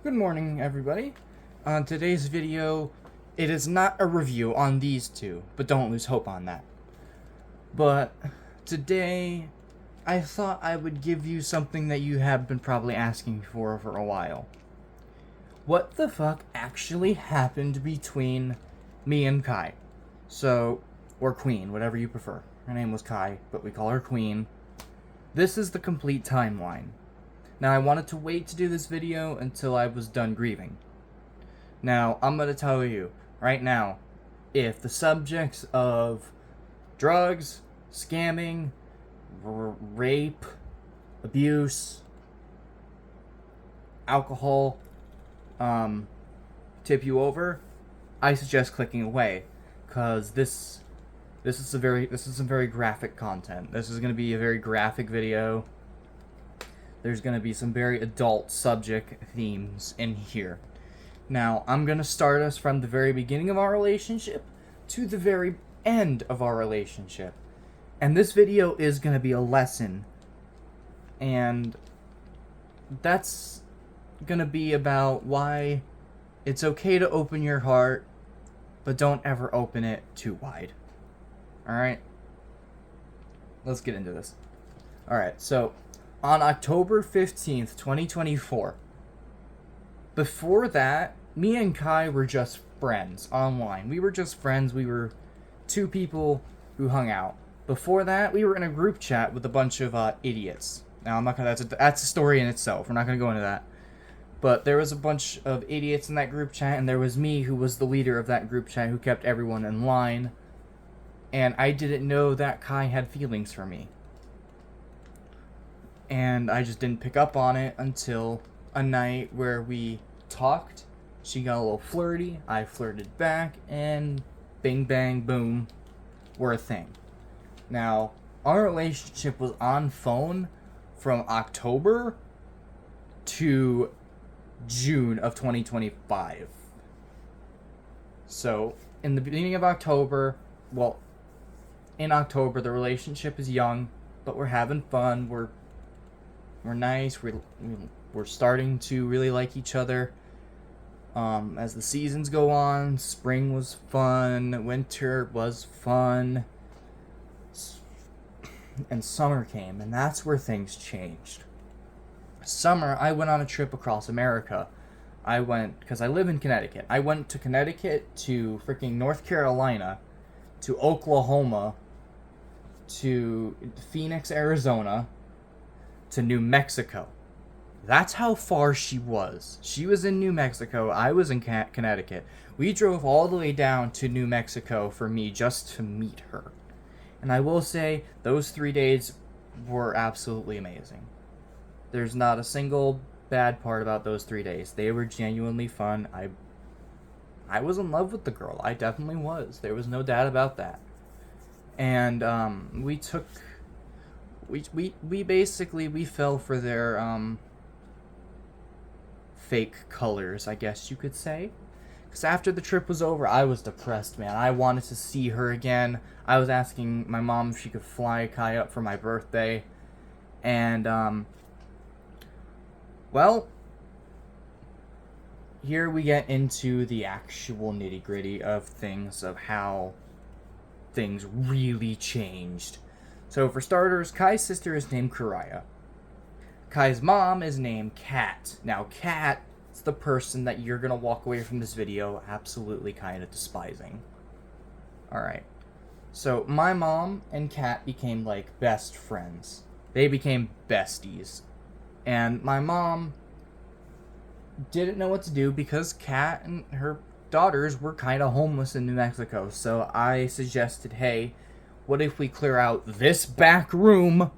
Good morning, everybody. On today's video, it is not a review on these two, but don't lose hope on that. But today, I thought I would give you something that you have been probably asking for a while. What the fuck actually happened between me and Kai? Or Queen, whatever you prefer. Her name was Kai, but we call her Queen. This is the complete timeline. Now, I wanted to wait to do this video until I was done grieving. Now, I'm going to tell you, right now, if the subjects of drugs, scamming, rape, abuse, alcohol, tip you over, I suggest clicking away, because this is some very graphic content. This is going to be a very graphic video. There's going to be some very adult subject themes in here. Now, I'm going to start us from the very beginning of our relationship to the very end of our relationship. And this video is going to be a lesson. And that's going to be about why it's okay to open your heart, but don't ever open it too wide. Alright? Let's get into this. Alright, so on October 15th, 2024. Before that, me and Kai were just friends online. We were just friends. We were two people who hung out. Before that, we were in a group chat with a bunch of idiots. Now, I'm not gonna. That's a story in itself. We're not gonna go into that. But there was a bunch of idiots in that group chat, and there was me who was the leader of that group chat who kept everyone in line. And I didn't know that Kai had feelings for me. And I just didn't pick up on it until a night where we talked. She got a little flirty, I flirted back, and bing bang boom, we're a thing. Now, our relationship was on phone from October to June of 2025. So, in the beginning of October, in October, the relationship is young, but we're having fun, we're nice. We're starting to really like each other. As the seasons go on, spring was fun, winter was fun, and summer came, and that's where things changed. Summer, I went on a trip across America. Because I live in Connecticut. I went to Connecticut, to freaking North Carolina, to Oklahoma, to Phoenix, Arizona, to New Mexico. That's how far she was. She was in New Mexico. I was in Connecticut. We drove all the way down to New Mexico for me just to meet her. And I will say, those 3 days were absolutely amazing. There's not a single bad part about those 3 days. They were genuinely fun. I was in love with the girl. I definitely was. There was no doubt about that. And we fell for their fake colors, I guess you could say. Because after the trip was over, I was depressed, man. I wanted to see her again. I was asking my mom if she could fly Kai up for my birthday. And, here we get into the actual nitty-gritty of things, of how things really changed. So, for starters, Kai's sister is named Karaya. Kai's mom is named Kat. Now, Kat is the person that you're going to walk away from this video absolutely kind of despising. Alright. So, my mom and Kat became, like, best friends. They became besties. And my mom didn't know what to do because Kat and her daughters were kind of homeless in New Mexico. So, I suggested, hey, what if we clear out this back room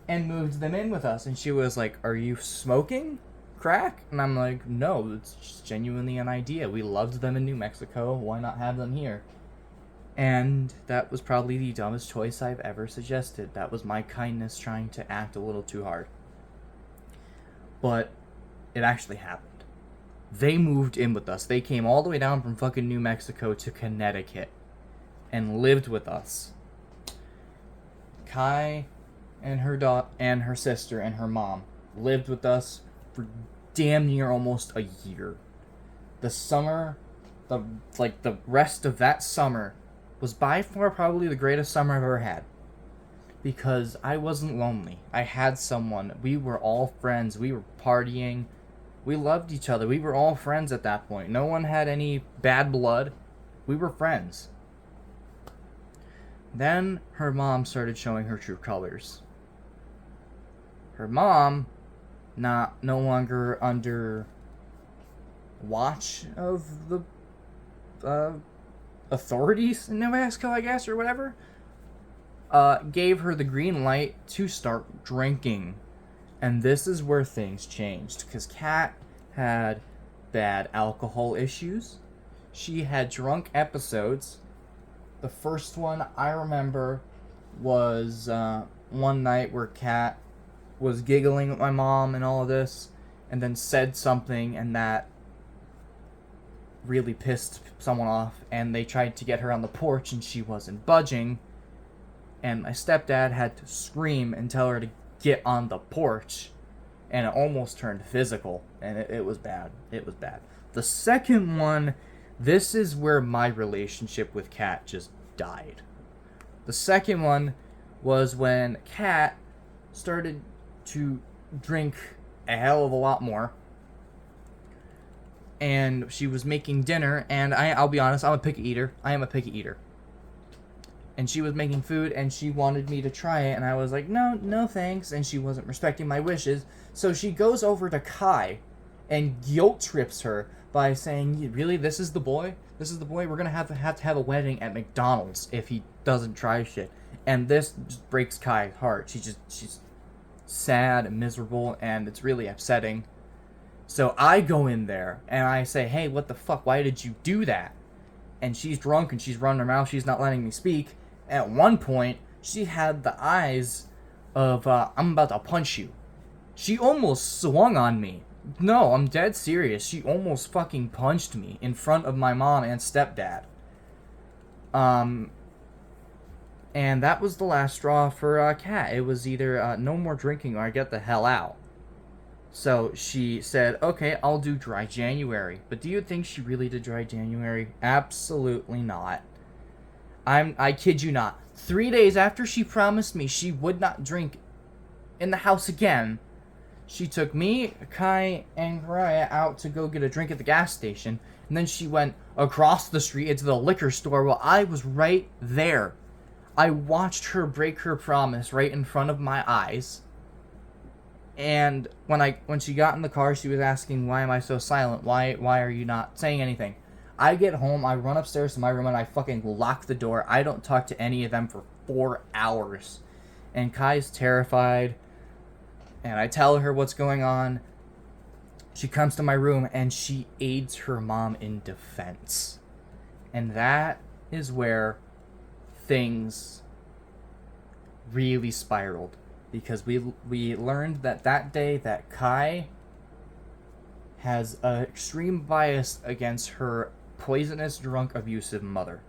and moved them in with us? And she was like, are you smoking crack? And I'm like, no, it's just genuinely an idea. We loved them in New Mexico. Why not have them here? And that was probably the dumbest choice I've ever suggested. That was my kindness trying to act a little too hard. But it actually happened. They moved in with us. They came all the way down from fucking New Mexico to Connecticut and lived with us. Kai and her sister and her mom lived with us for damn near almost a year. The summer, the rest of that summer was by far probably the greatest summer I've ever had. Because I wasn't lonely. I had someone. We were all friends. We were partying. We loved each other. We were all friends at that point. No one had any bad blood. We were friends. Then her mom started showing her true colors. Her mom, no longer under watch of the authorities in New Mexico, I guess, or whatever, gave her the green light to start drinking. And this is where things changed, because Kat had bad alcohol issues. She had drunk episodes. The first one I remember was one night where Kat was giggling at my mom and all of this, and then said something, and that really pissed someone off, and they tried to get her on the porch, and she wasn't budging, and my stepdad had to scream and tell her to get on the porch, and it almost turned physical, and it was bad. It was bad. The second one, this is where my relationship with Kat just died. The second one was when Kat started to drink a hell of a lot more, and she was making dinner, and I'll be honest, I'm a picky eater. I am a picky eater. And she was making food, and she wanted me to try it, and I was like, no thanks, and she wasn't respecting my wishes, so she goes over to Kai and guilt trips her by saying, really, this is the boy? This is the boy? We're gonna have to have a wedding at McDonald's if he doesn't try shit. And this just breaks Kai's heart. She's sad and miserable, and it's really upsetting. So I go in there, and I say, hey, what the fuck, why did you do that? And she's drunk, and she's running her mouth, she's not letting me speak. At one point, she had the eyes of, I'm about to punch you. She almost swung on me. No, I'm dead serious. She almost fucking punched me in front of my mom and stepdad. And that was the last straw for Kat. It was either no more drinking or I get the hell out. So she said, okay, I'll do dry January. But do you think she really did dry January? Absolutely not. I kid you not. 3 days after she promised me she would not drink in the house again, she took me, Kai, and Karaya out to go get a drink at the gas station, and then she went across the street into the liquor store while I was right there. I watched her break her promise right in front of my eyes. And when she got in the car, she was asking, why am I so silent? Why are you not saying anything? I get home, I run upstairs to my room, and I fucking lock the door. I don't talk to any of them for 4 hours. And Kai's terrified. And I tell her what's going on. She comes to my room, and she aids her mom in defense. And that is where things really spiraled. Because we learned that day that Kai has an extreme bias against her poisonous, drunk, abusive mother.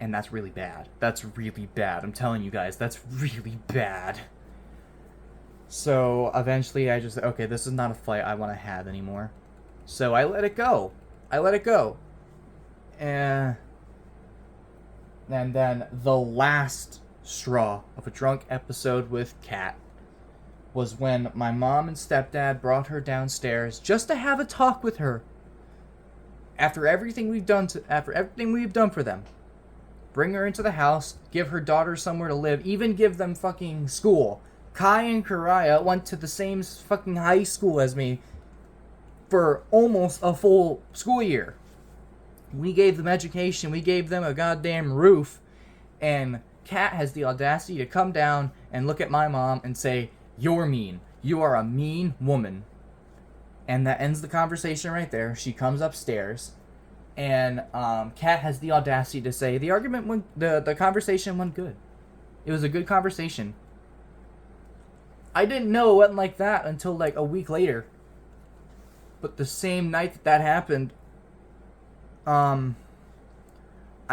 And that's really bad. That's really bad. I'm telling you guys, that's really bad. So eventually I just said, okay, this is not a fight I want to have anymore. So I let it go. And then the last straw of a drunk episode with Kat was when my mom and stepdad brought her downstairs just to have a talk with her. After everything we've done for them. Bring her into the house, give her daughter somewhere to live, even give them fucking school. Kai and Karaya went to the same fucking high school as me for almost a full school year. We gave them education, we gave them a goddamn roof, and Kat has the audacity to come down and look at my mom and say, you're mean. You are a mean woman. And that ends the conversation right there. She comes upstairs, and Kat has the audacity to say, the conversation went good. It was a good conversation. I didn't know it went like that until like a week later. But the same night that happened, I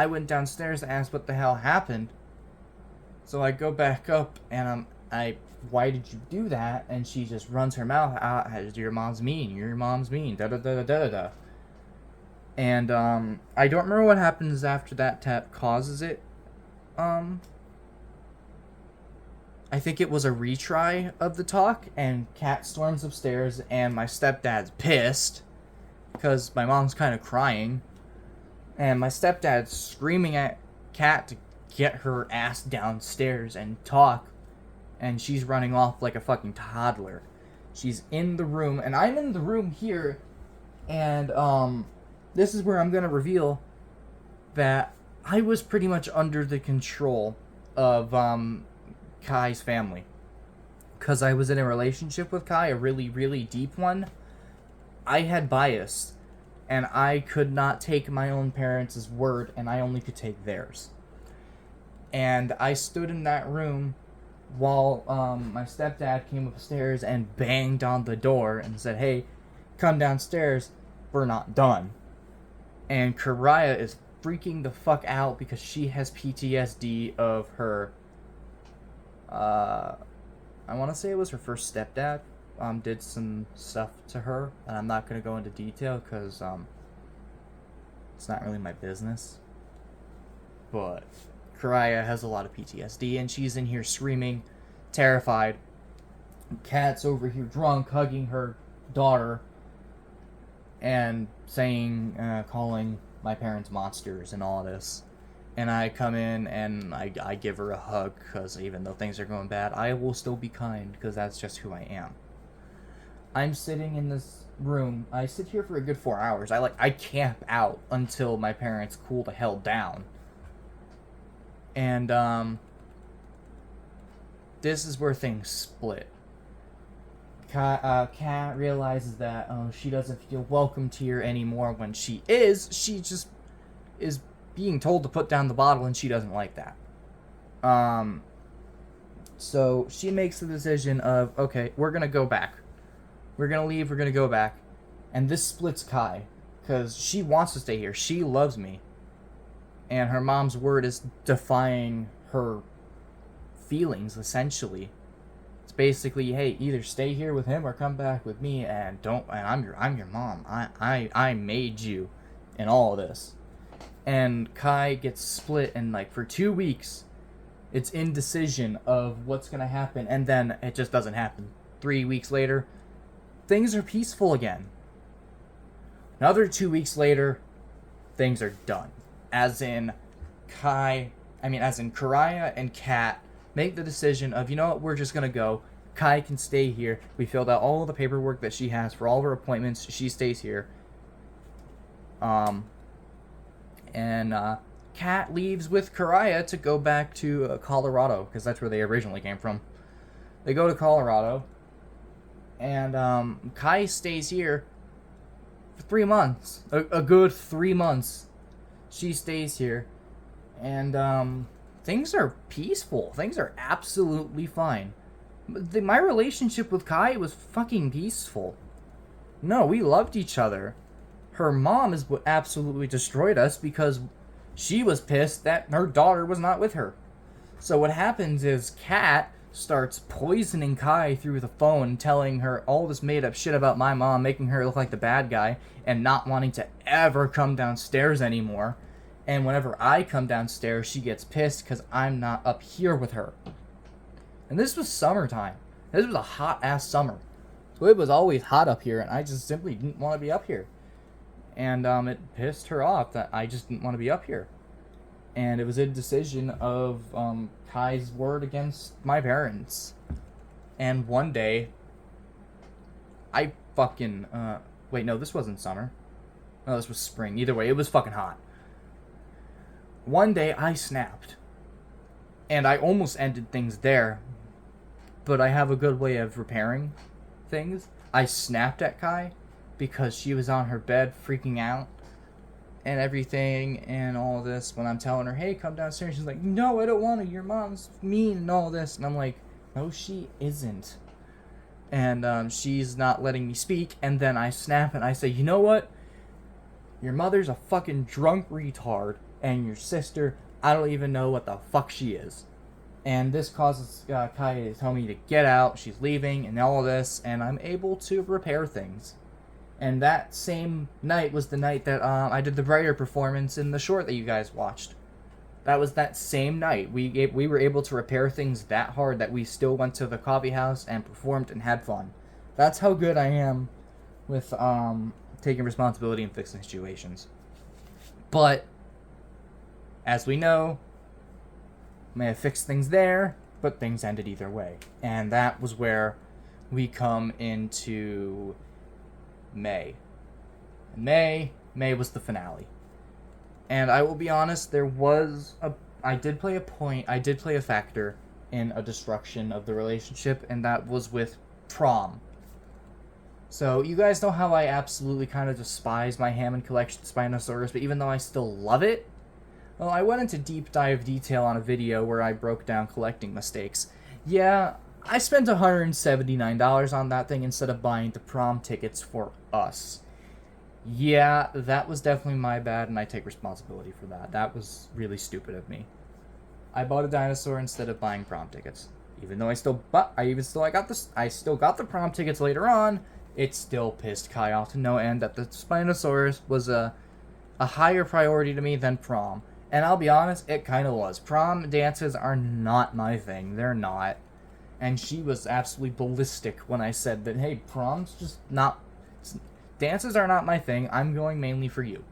went downstairs to ask what the hell happened. So I go back up, and why did you do that? And she just runs her mouth out, your mom's mean, your mom's mean, da da da da da da. And, I don't remember what happens after that causes it. I think it was a retry of the talk, and Kat storms upstairs, and my stepdad's pissed, because my mom's kind of crying, and my stepdad's screaming at Kat to get her ass downstairs and talk, and she's running off like a fucking toddler. She's in the room, and I'm in the room here, and, this is where I'm gonna reveal that I was pretty much under the control of, Kai's family. Because I was in a relationship with Kai, a really, really deep one, I had bias, and I could not take my own parents' word, and I only could take theirs. And I stood in that room while my stepdad came upstairs and banged on the door and said, "Hey, come downstairs, we're not done." And Karaya is freaking the fuck out because she has PTSD of her, I want to say it was her first stepdad, did some stuff to her, and I'm not going to go into detail because, it's not really my business. But Karaya has a lot of PTSD, and she's in here screaming, terrified. Kat's over here drunk, hugging her daughter, and saying, calling my parents monsters and all this. And I come in and I give her a hug, because even though things are going bad, I will still be kind, because that's just who I am. I'm sitting in this room. I sit here for a good 4 hours. I camp out until my parents cool the hell down. And, this is where things split. Kat realizes that she doesn't feel welcomed here anymore when she just is being told to put down the bottle, and she doesn't like that. So she makes the decision of, okay, we're gonna go back. We're gonna leave, we're gonna go back. And this splits Kai, because she wants to stay here. She loves me. And her mom's word is defying her feelings, essentially. It's basically, hey, either stay here with him or come back with me, and I'm your mom. I made you in all of this. And Kai gets split, and like for 2 weeks it's indecision of what's gonna happen, and then it just doesn't happen. 3 weeks later, things are peaceful again. Another 2 weeks later, things are done. As in Karaya and Kat make the decision of, you know what, we're just gonna go. Kai can stay here. We filled out all the paperwork that she has for all of her appointments. She stays here. Kat leaves with Karaya to go back to Colorado, because that's where they originally came from. They go to Colorado, and Kai stays here for 3 months. A good 3 months. She stays here, and things are peaceful. Things are absolutely fine. My relationship with Kai was fucking peaceful. No, we loved each other. Her mom is what absolutely destroyed us, because she was pissed that her daughter was not with her. So what happens is Kat starts poisoning Kai through the phone, telling her all this made up shit about my mom, making her look like the bad guy, and not wanting to ever come downstairs anymore. And whenever I come downstairs, she gets pissed because I'm not up here with her. And this was summertime. This was a hot-ass summer. So it was always hot up here, and I just simply didn't want to be up here. And it pissed her off that I just didn't want to be up here. And it was a decision of Kai's word against my parents. And one day, I fucking... wait, no, this wasn't summer. No, this was spring. Either way, it was fucking hot. One day, I snapped. And I almost ended things there. But I have a good way of repairing things. I snapped at Kai because she was on her bed freaking out and everything and all this. When I'm telling her, hey, come downstairs, she's like, no, I don't want to. Your mom's mean and all this. And I'm like, no, she isn't. And she's not letting me speak. And then I snap and I say, you know what? Your mother's a fucking drunk retard. And your sister, I don't even know what the fuck she is. And this causes Kai to tell me to get out, she's leaving, and all of this, and I'm able to repair things. And that same night was the night that I did the Brighter performance in the short that you guys watched. That was that same night. We were able to repair things that hard that we still went to the coffee house and performed and had fun. That's how good I am with taking responsibility and fixing situations. But as we know, may have fixed things there, but things ended either way. And that was where we come into May. May was the finale. And I will be honest, I did play a factor in a destruction of the relationship, and that was with prom. So you guys know how I absolutely kind of despise my Hammond collection Spinosaurus, but even though I still love it, well, I went into deep dive detail on a video where I broke down collecting mistakes. Yeah, I spent $179 on that thing instead of buying the prom tickets for us. Yeah, that was definitely my bad, and I take responsibility for that. That was really stupid of me. I bought a dinosaur instead of buying prom tickets. Even though I still got the prom tickets later on, it still pissed Kai off to no end that the Spinosaurus was a higher priority to me than prom. And I'll be honest, it kind of was. Prom dances are not my thing. They're not. And she was absolutely ballistic when I said that, hey, prom's just not... Dances are not my thing. I'm going mainly for you.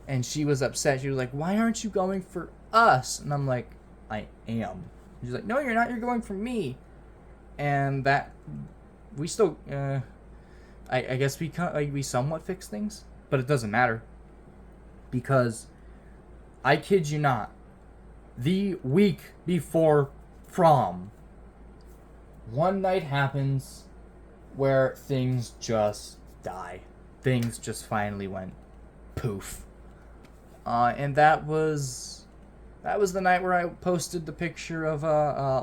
And she was upset. She was like, why aren't you going for us? And I'm like, I am. She's like, no, you're not. You're going for me. And that... We still... I guess we somewhat fix things. But it doesn't matter. Because... I kid you not, the week before prom, one night happens where things just die. Things just finally went poof. And that was the night where I posted the picture of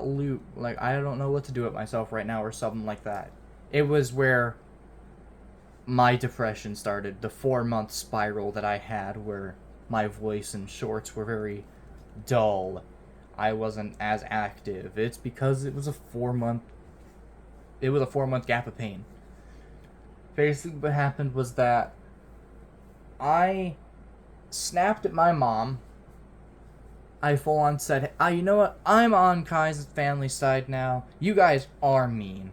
loot. Like, I don't know what to do with myself right now or something like that. It was where my depression started, the 4-month spiral that I had where my voice and shorts were very dull. I wasn't as active. It's because it was a 4-month gap of pain. Basically what happened was that I snapped at my mom. I full on said, you know what? I'm on Kai's family side now. You guys are mean.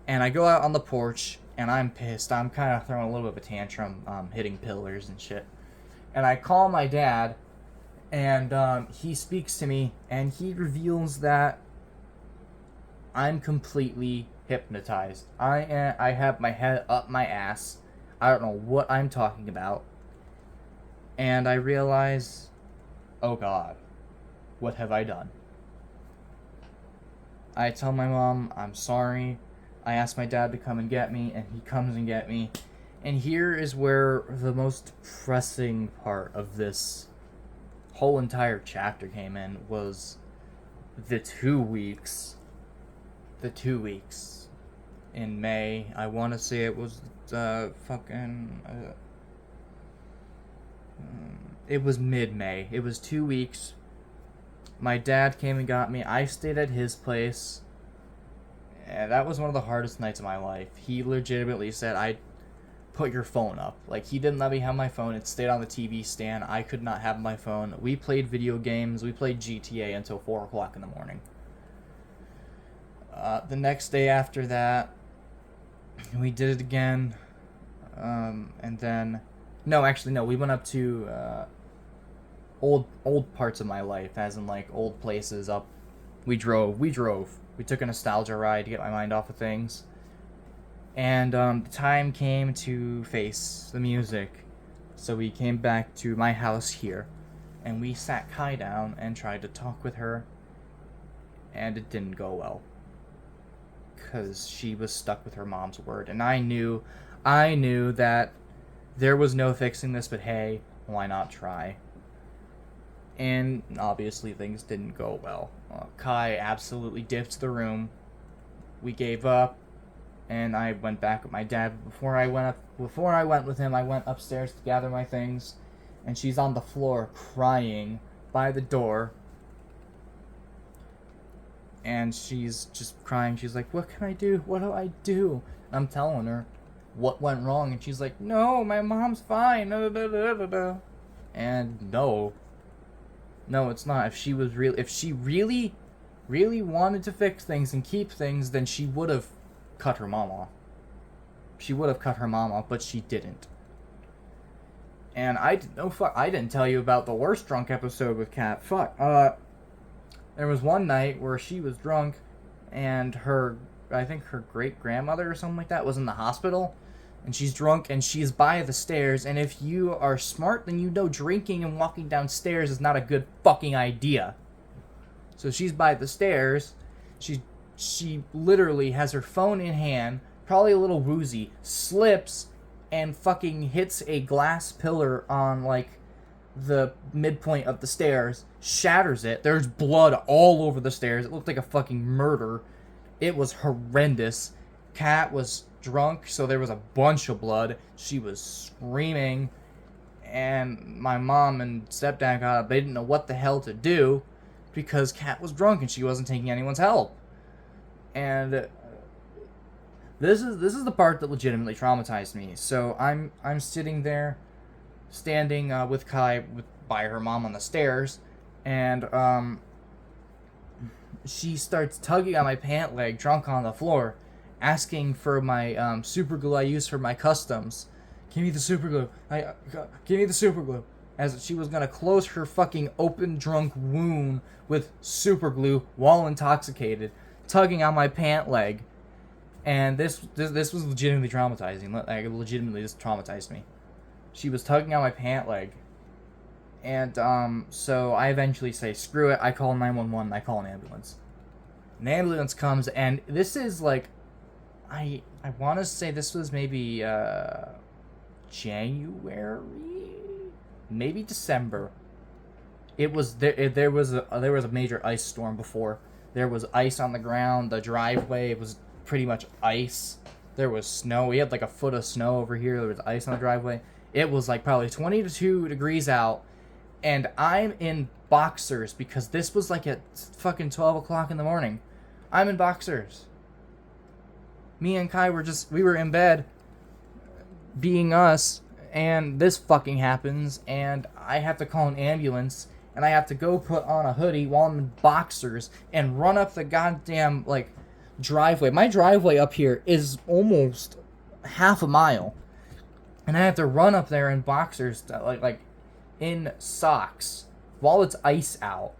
And I go out on the porch and I'm pissed. I'm kind of throwing a little bit of a tantrum, hitting pillars and shit. And I call my dad, and he speaks to me, and he reveals that I'm completely hypnotized. I have my head up my ass. I don't know what I'm talking about. And I realize, oh God, what have I done? I tell my mom I'm sorry. I ask my dad to come and get me, and he comes and get me. And here is where the most pressing part of this whole entire chapter came in, was the 2 weeks. The 2 weeks in May. I want to say it was it was mid-May. It was 2 weeks. My dad came and got me. I stayed at his place. And that was one of the hardest nights of my life. He legitimately said, put your phone up. Like, he didn't let me have my phone. It stayed on the TV stand. I could not have my phone. We played video games. We played GTA until 4 o'clock in the morning. The next day after that, we did it again. And then... No, actually, no. We went up to old parts of my life, as in, like, old places up. We drove. We took a nostalgia ride to get my mind off of things. And the time came to face the music. So we came back to my house here. And we sat Kai down and tried to talk with her. And it didn't go well. Because she was stuck with her mom's word. And I knew that there was no fixing this, but hey, why not try? And obviously things didn't go well. Kai absolutely dipped the room. We gave up. And I went back with my dad. Before I went with him, I went upstairs to gather my things. And she's on the floor crying by the door. and she's just crying. She's like, what can I do? What do I do? And I'm telling her what went wrong, and she's like, no, my mom's fine. And no, it's not. If she really wanted to fix things and keep things, then she would have cut her mom off. But she didn't. And I didn't tell you about the worst drunk episode with Kat. There was one night where she was drunk, and I think her great grandmother or something like that was in the hospital, and she's drunk and she's by the stairs. And if you are smart, then you know drinking and walking downstairs is not a good fucking idea. So she's by the stairs. She literally has her phone in hand, probably a little woozy, slips and fucking hits a glass pillar on like the midpoint of the stairs, shatters it. There's blood all over the stairs. It looked like a fucking murder. It was horrendous. Kat was drunk, so there was a bunch of blood. She was screaming, and my mom and stepdad got up. They didn't know what the hell to do because Kat was drunk and she wasn't taking anyone's help. And this is the part that legitimately traumatized me. So I'm sitting there, standing with Kai by her mom on the stairs, and she starts tugging on my pant leg, drunk on the floor, asking for my super glue I use for my customs. Give me the super glue. Give me the super glue. As she was gonna close her fucking open drunk wound with super glue while intoxicated, tugging on my pant leg. And this was legitimately traumatizing. Like, legitimately, this traumatized me. She was tugging on my pant leg. And so I eventually say, screw it. I call 911. I call an ambulance. An ambulance comes, and this is like, I want to say this was maybe January, maybe December. It was there was a major ice storm before. There was ice on the ground. The driveway was pretty much ice. There was snow. We had like a foot of snow over here. There was ice on the driveway. It was like probably 22 degrees out, and I'm in boxers because this was like at fucking 12 o'clock in the morning. I'm in boxers. Me and Kai we were in bed being us, and this fucking happens, and I have to call an ambulance, and I have to go put on a hoodie while I'm in boxers and run up the goddamn like driveway. My driveway up here is almost half a mile, and I have to run up there in boxers, like in socks, while it's ice out,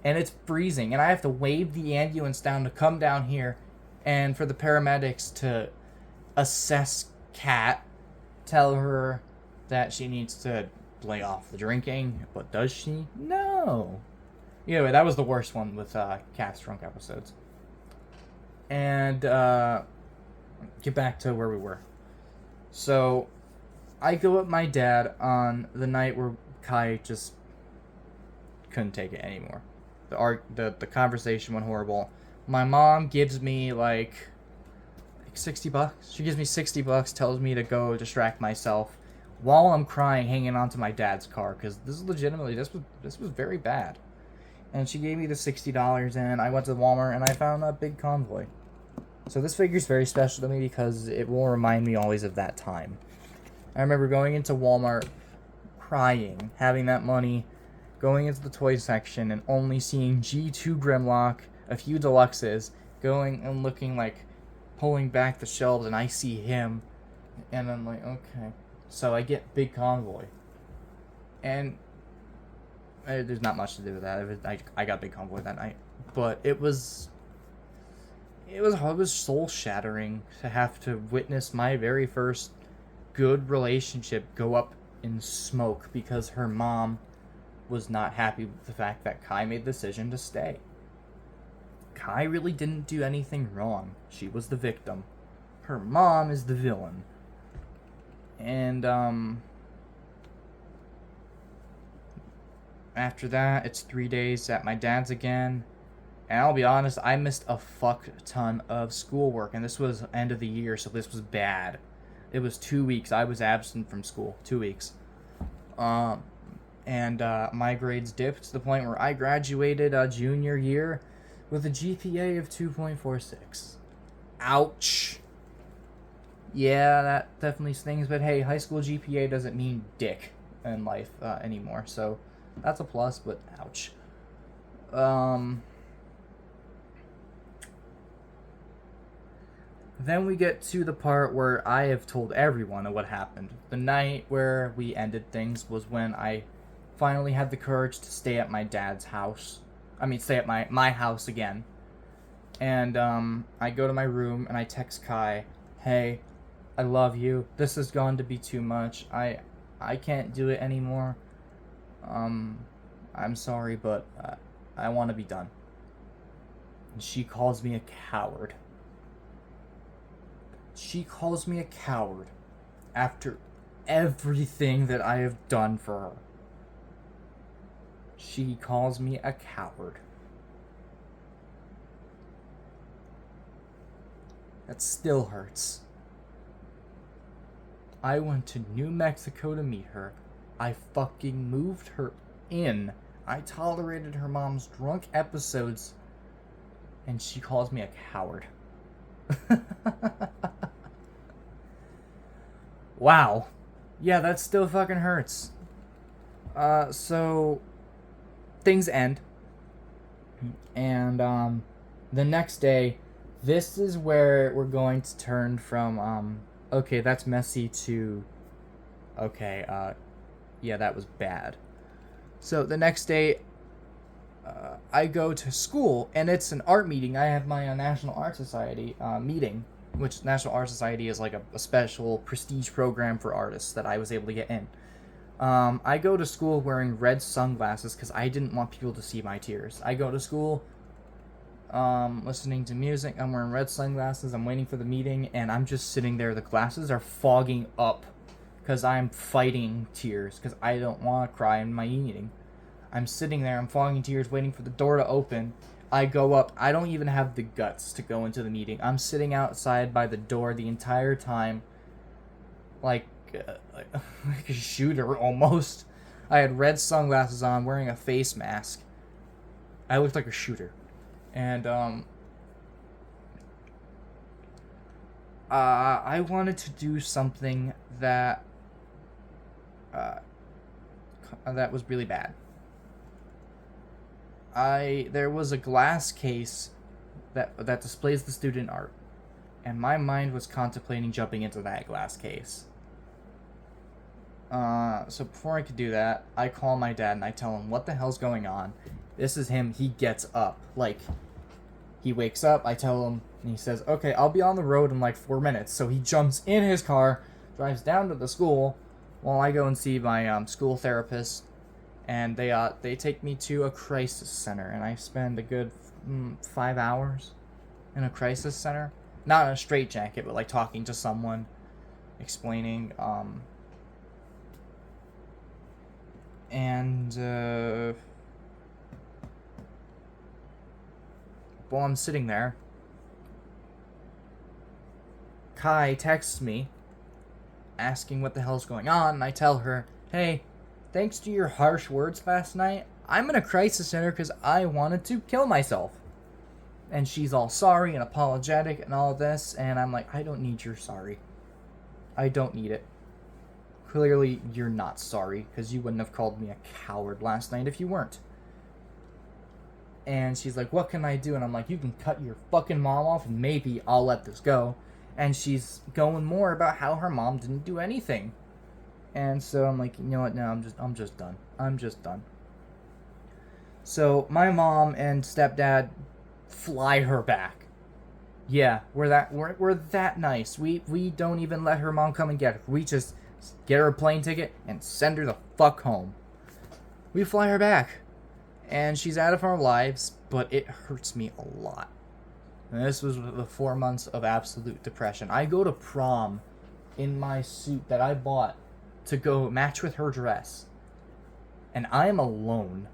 and it's freezing, and I have to wave the ambulance down to come down here, and for the paramedics to assess Kat, tell her that she needs to lay off the drinking, but does she? No. Anyway, that was the worst one with Kat's drunk episodes. And get back to where we were. So I go with my dad on the night where Kai just couldn't take it anymore. The conversation went horrible. My mom gives me like $60. She gives me $60, tells me to go distract myself while I'm crying, hanging onto my dad's car, because this was very bad. And she gave me the $60, and I went to Walmart and I found a big convoy. So this figure's very special to me because it will remind me always of that time. I remember going into Walmart, crying, having that money, going into the toy section and only seeing G2 Grimlock, a few deluxes, going and looking like, pulling back the shelves, and I see him, and I'm like, okay. So I get Big Convoy. And there's not much to do with that. I got Big Convoy that night. But it was soul-shattering to have to witness my very first good relationship go up in smoke because her mom was not happy with the fact that Kai made the decision to stay. Kai really didn't do anything wrong. She was the victim. Her mom is the villain. And, after that, it's 3 days at my dad's again. And I'll be honest, I missed a fuck ton of schoolwork. And this was end of the year, so this was bad. It was 2 weeks. I was absent from school. 2 weeks. And my grades dipped to the point where I graduated junior year with a GPA of 2.46. Ouch. Yeah, that definitely stings, but hey, high school GPA doesn't mean dick in life anymore, so that's a plus, but ouch. Then we get to the part where I have told everyone of what happened. The night where we ended things was when I finally had the courage to stay at my dad's house. Stay at my house again. And I go to my room and I text Kai, "Hey, I love you. This has gone to be too much. I can't do it anymore. I'm sorry, but I want to be done." And she calls me a coward. She calls me a coward after everything that I have done for her. She calls me a coward. That still hurts. I went to New Mexico to meet her. I fucking moved her in. I tolerated her mom's drunk episodes. And she calls me a coward. Wow. Yeah, that still fucking hurts. So things end. And the next day, this is where we're going to turn from okay, that's messy to okay, yeah, that was bad. So the next day, I go to school, and it's an art meeting. I have my National Art Society meeting, which National Art Society is like a special prestige program for artists that I was able to get in. I go to school wearing red sunglasses because I didn't want people to see my tears. I go to school listening to music. I'm wearing red sunglasses. I'm waiting for the meeting, and I'm just sitting there. The glasses are fogging up because I'm fighting tears because I don't want to cry in my meeting. I'm sitting there, I'm fogging tears, waiting for the door to open. I go up. I don't even have the guts to go into the meeting. I'm sitting outside by the door the entire time, like a shooter almost. I had red sunglasses on, wearing a face mask. I looked like a shooter. And I wanted to do something that was really bad. There was a glass case that displays the student art, and my mind was contemplating jumping into that glass case. So before I could do that, I call my dad and I tell him what the hell's going on. This is him. He gets up. Like, he wakes up, I tell him, and he says, "Okay, I'll be on the road in like 4 minutes." So he jumps in his car, drives down to the school, while I go and see my school therapist. And they take me to a crisis center, and I spend a good 5 hours in a crisis center. Not in a straitjacket, but like talking to someone, explaining. While I'm sitting there, Kai texts me, asking what the hell's going on, and I tell her, "Hey, thanks to your harsh words last night, I'm in a crisis center because I wanted to kill myself." And she's all sorry and apologetic and all this, and I'm like, I don't need your sorry. I don't need it. Clearly, you're not sorry, because you wouldn't have called me a coward last night if you weren't. And she's like, "What can I do?" And I'm like, "You can cut your fucking mom off and maybe I'll let this go." And she's going more about how her mom didn't do anything. And so I'm like, you know what? No, I'm just done. I'm just done. So my mom and stepdad fly her back. Yeah, we're that nice. We don't even let her mom come and get her. We just get her a plane ticket and send her the fuck home. We fly her back. And she's out of our lives, but it hurts me a lot. And this was the 4 months of absolute depression. I go to prom in my suit that I bought to go match with her dress. And I am alone.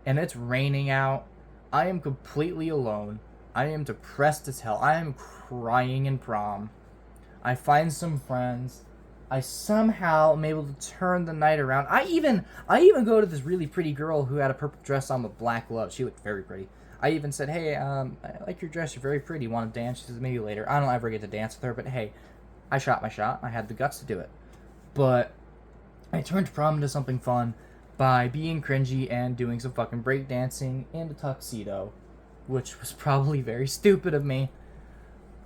And it's raining out. I am completely alone. I am depressed as hell. I am crying in prom. I find some friends. I somehow am able to turn the night around. I even go to this really pretty girl who had a purple dress on with black gloves. She looked very pretty. I even said, hey, I like your dress, you're very pretty, want to dance? She says, maybe later. I don't ever get to dance with her, but hey, I shot my shot, I had the guts to do it. But I turned prom into something fun by being cringy and doing some fucking breakdancing in a tuxedo, which was probably very stupid of me,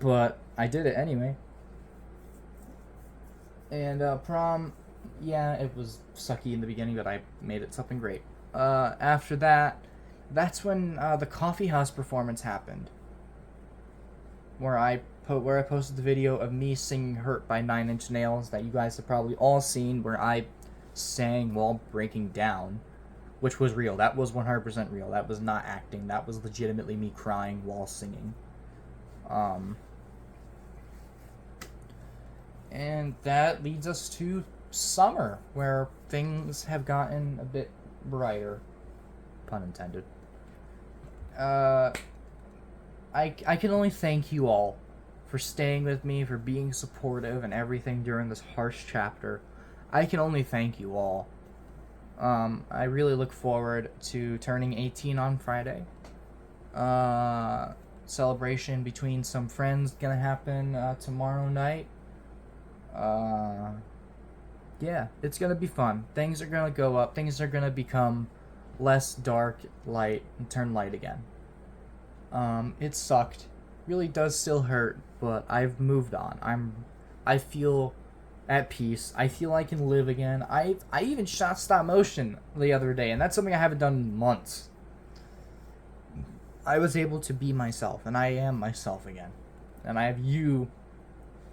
but I did it anyway. And prom, yeah, it was sucky in the beginning, but I made it something great. After that, that's when the coffee house performance happened, where I posted the video of me singing "Hurt" by Nine Inch Nails that you guys have probably all seen, where I sang while breaking down, which was real. That was 100% real. That was not acting. That was legitimately me crying while singing. And that leads us to summer, where things have gotten a bit brighter. Pun intended. I can only thank you all for staying with me, for being supportive and everything during this harsh chapter. I can only thank you all. I really look forward to turning 18 on Friday. Celebration between some friends gonna happen tomorrow night. Yeah, it's gonna be fun. Things are gonna go up. Things are gonna become less dark, light, and turn light again. It sucked. Really does still hurt, but I've moved on. I feel at peace. I feel I can live again. I even shot stop motion the other day, and that's something I haven't done in months. I was able to be myself, and I am myself again. And I have you,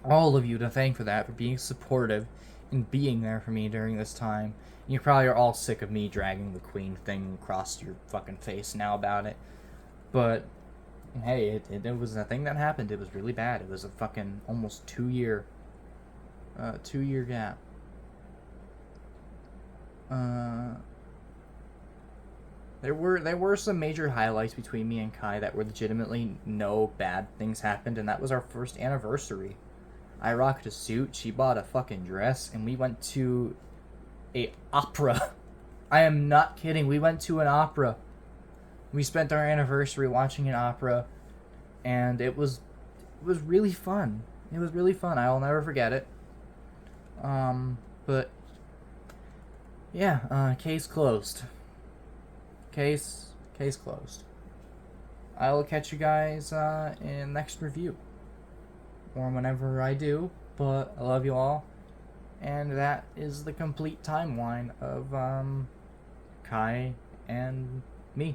all of you, to thank for that, for being supportive and being there for me during this time. And you probably are all sick of me dragging the Queen thing across your fucking face now about it. But hey, it was a thing that happened. It was really bad. It was a fucking almost 2 year gap. There were some major highlights between me and Kai that were legitimately no bad things happened, and that was our first anniversary. I rocked a suit, she bought a fucking dress, and we went to a opera. I am not kidding. We went to an opera. We spent our anniversary watching an opera, and it was really fun. It was really fun. I'll never forget it. But yeah, case closed. Case closed. I will catch you guys in next review, or whenever I do. But I love you all, and that is the complete timeline of Kai and me.